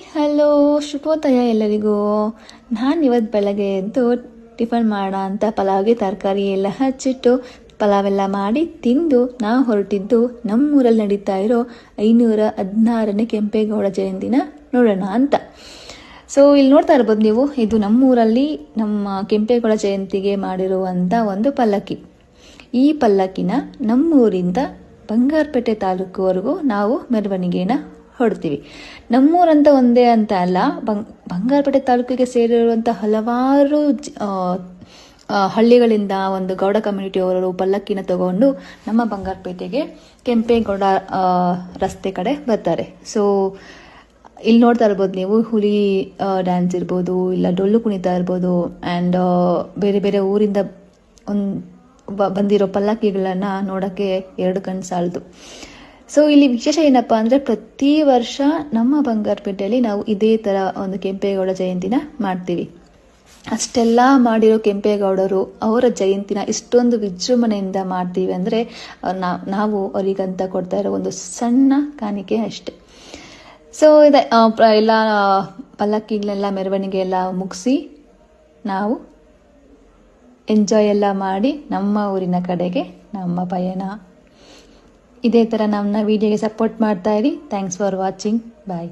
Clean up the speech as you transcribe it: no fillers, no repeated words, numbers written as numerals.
Hello, ಶುಭೋದಯ ಎಲ್ಲರಿಗೂ. ನಾನು ಇವತ್ತು ಬೆಳಗ್ಗೆ ಎದ್ದು ಟಿಫನ್ ಮಾಡ ಅಂತ ಪಲಾವ್ಗೆ ತರಕಾರಿ ಎಲ್ಲ ಹಚ್ಚಿಟ್ಟು ಪಲಾವೆಲ್ಲ ಮಾಡಿ ತಿಂದು ನಾವು ಹೊರಟಿದ್ದು ನಮ್ಮೂರಲ್ಲಿ ನಡೀತಾ ಇರೋ 516ನೇ ಕೆಂಪೇಗೌಡ ಜಯಂತಿನ ನೋಡೋಣ ಅಂತ. ಸೊ ಇಲ್ಲಿ ನೋಡ್ತಾ ಇರ್ಬೋದು ನೀವು, ಇದು ನಮ್ಮೂರಲ್ಲಿ ನಮ್ಮ ಕೆಂಪೇಗೌಡ ಜಯಂತಿಗೆ ಮಾಡಿರುವಂಥ ಒಂದು ಪಲ್ಲಕ್ಕಿ. ಈ ಪಲ್ಲಕ್ಕಿನ ನಮ್ಮೂರಿಂದ ಬಂಗಾರಪೇಟೆ ತಾಲೂಕುವರೆಗೂ ನಾವು ಮೆರವಣಿಗೆನ ಹೊಡ್ತೀವಿ. ನಮ್ಮೂರಂತ ಒಂದೇ ಅಂತ ಅಲ್ಲ, ಬಂಗಾರಪೇಟೆ ತಾಲೂಕಿಗೆ ಸೇರಿರುವಂಥ ಹಲವಾರು ಹಳ್ಳಿಗಳಿಂದ ಒಂದು ಗೌಡ ಕಮ್ಯುನಿಟಿಯವರು ಪಲ್ಲಕ್ಕಿನ ತಗೊಂಡು ನಮ್ಮ ಬಂಗಾರಪೇಟೆಗೆ ಕೆಂಪೇಗೌಡ ರಸ್ತೆ ಕಡೆ ಬರ್ತಾರೆ. ಸೊ ಇಲ್ಲಿ ನೋಡ್ತಾ ಇರ್ಬೋದು ನೀವು, ಹುಲಿ ಡ್ಯಾನ್ಸ್ ಇರ್ಬೋದು, ಇಲ್ಲ ಡೊಳ್ಳು ಕುಣಿತ ಇರ್ಬೋದು, ಆ್ಯಂಡ್ ಬೇರೆ ಬೇರೆ ಊರಿಂದ ಬಂದಿರೋ ಪಲ್ಲಕ್ಕಿಗಳನ್ನು ನೋಡೋಕ್ಕೆ 2 ಕಣ್ಣು ಸಾಲದು. ಸೊ ಇಲ್ಲಿ ವಿಶೇಷ ಏನಪ್ಪ ಅಂದರೆ, ಪ್ರತಿ ವರ್ಷ ನಮ್ಮ ಬಂಗಾರಪೇಟೆಯಲ್ಲಿ ನಾವು ಇದೇ ಥರ ಒಂದು ಕೆಂಪೇಗೌಡ ಜಯಂತಿನ ಮಾಡ್ತೀವಿ. ಅಷ್ಟೆಲ್ಲ ಮಾಡಿರೋ ಕೆಂಪೇಗೌಡರು ಅವರ ಜಯಂತಿನ ಇಷ್ಟೊಂದು ವಿಜೃಂಭಣೆಯಿಂದ ಮಾಡ್ತೀವಿ ಅಂದರೆ ನಾವು ಅವರಿಗಂತ ಕೊಡ್ತಾ ಇರೋ ಒಂದು ಸಣ್ಣ ಕಾಣಿಕೆ ಅಷ್ಟೆ. ಸೊ ಇದೆ ಎಲ್ಲ ಪಲ್ಲಕ್ಕಿಗಳೆಲ್ಲ ಮೆರವಣಿಗೆ ಎಲ್ಲ ಮುಗಿಸಿ ನಾವು ಎಂಜಾಯ್ ಎಲ್ಲ ಮಾಡಿ ನಮ್ಮ ಊರಿನ ಕಡೆಗೆ ನಮ್ಮ ಪಯಣ. ಇದೇ ಥರ ನಮ್ಮ ವಿಡಿಯೋಗೆ ಸಪೋರ್ಟ್ ಮಾಡ್ತಾ ಇರಿ. Thanks for watching. ಬಾಯ್.